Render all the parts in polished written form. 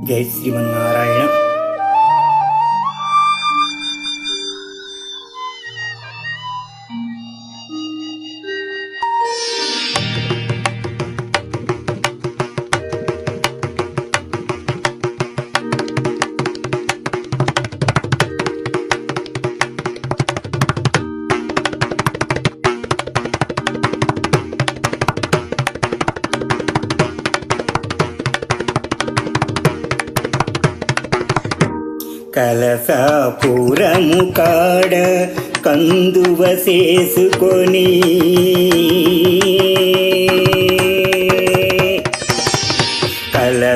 జై శ్రీమన్నారాయణ. కలసాపురము కాడ కందువ చేసుకొని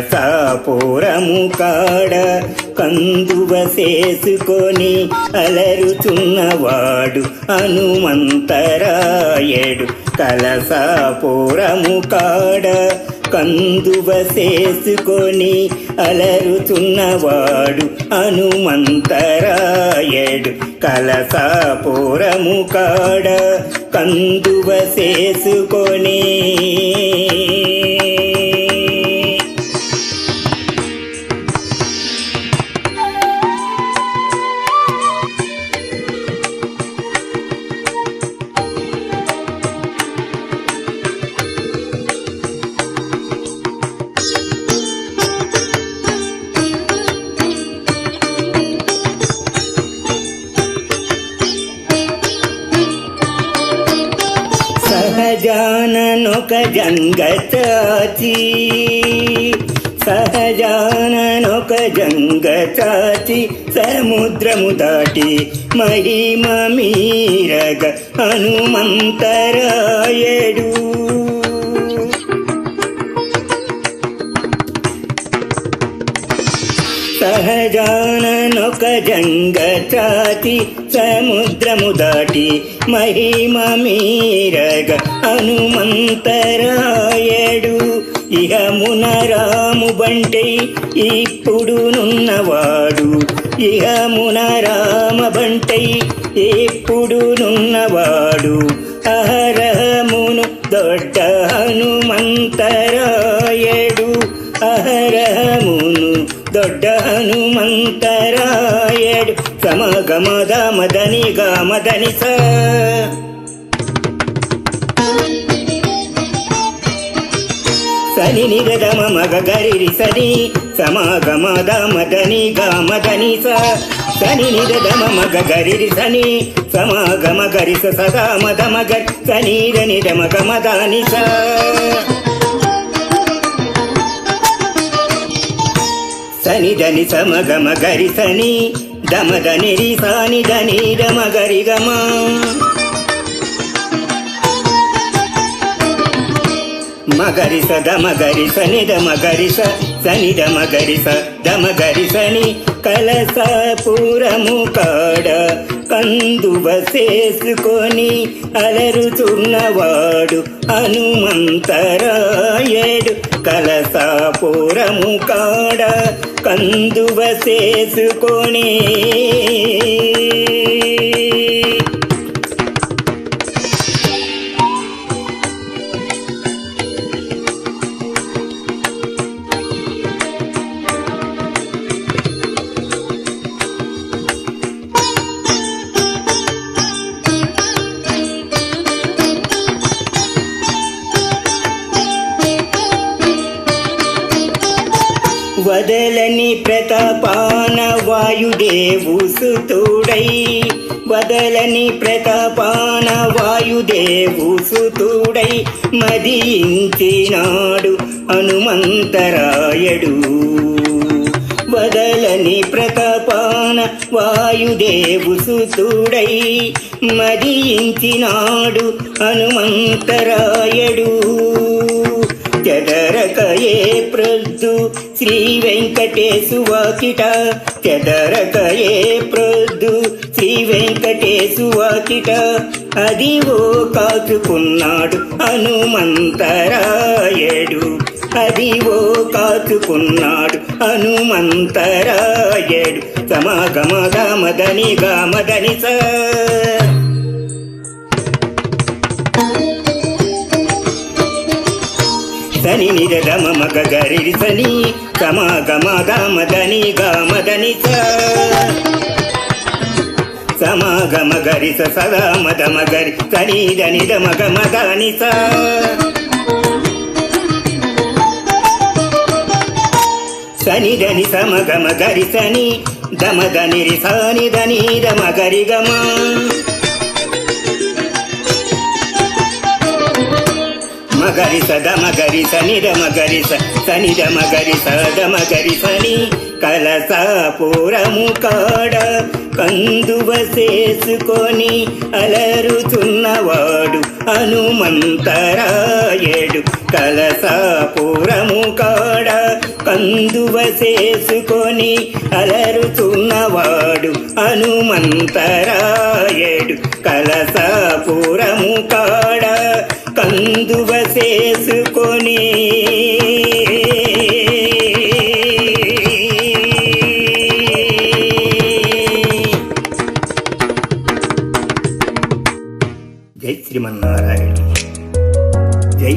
కలసాపురము కాడ కందువ చేసుకొని అలరుచున్నవాడు హనుమంతరాయడు. కలసాపురము కాడ కందువ చేసుకొని అలరుచున్నవాడు హనుమంతరాయడు. కలసాపురము కాడ కందువ చేసుకొని సహజాననొక జంగచాచి సహజాననొక జంగచాచి సముద్రము దాటి మహిమ మీరగ హనుమంతరాయడు. సహజాననొక జంగచాచి సముద్రము దాటి మహిమ మీరగ హనుమంతరాయడు. ఇహమున రాము బంటై ఇప్పుడునున్నవాడు. ఇహమున రామ బంటై ఇప్పుడునున్నవాడు. అహరమును దొడ్డ హనుమంతరాయడు. అహరమును దొడ్డ హనుమంతరాయడు. సమగమద మదని గమదని స సని నిగమ మగ గరి సని సమగమద మదని గమదని స సని నిగమ మగ గరి సని సమగమ గరి సదా మద మగ సని దని దమ గమదాని స సని దని సమగమ గరి సని దమదని రి సాని దని దమ గరి గమ మగరి స దమ గరి సని దమ గరి స సని దమ గరి స దమ గరి సని. కలసాపురము కాడ కందువ చేసుకొని అలరుచున్నవాడు హనుమంతరాయడు. కలసాపురము కాడ కందువ చేసుకొని వదలని ప్రతాపాన వాయుదేవు సుతుడై వదలని ప్రతాపాన వాయుదేవు సుతుడై మదించినాడు హనుమంతరాయడు. వదలని ప్రతాపాన వాయుదేవు సుతుడై మదించినాడు హనుమంతరాయడు. చెదరకయే ప్రొద్దు శ్రీ వెంకటేశు వాకిట చెదరకయే ప్రొద్దు శ్రీ వెంకటేశు వాకిట అదివో కాచుకున్నాడు హనుమంతరాయడు. అదివో కాచుకున్నాడు హనుమంతరాయడు. సమాగమద మదని గమదని స సని నిద దమ మగ గరి సని సమ గమ గమ దని గమ దని స సమ గమ గరి స సదా మద మగరి సని దని దమ గమ దని స సని దని సమ గమ గరి సని దమ దని రి సని దని దమ గరి గమ మగరి సద మగరి సని ద మగరి సని ద మగరి సద మగరి సని కలసాపురము కాడ కందువ చేసుకొని అలరుచున్నవాడు హనుమంతరాయుడు కలసాపురము కాడ కందువ చేసుకొని అలరుచున్నవాడు హనుమంతరాయుడు కలసాపురము కాడ కందువ చేసుకొని జై శ్రీమన్నారాయణ జై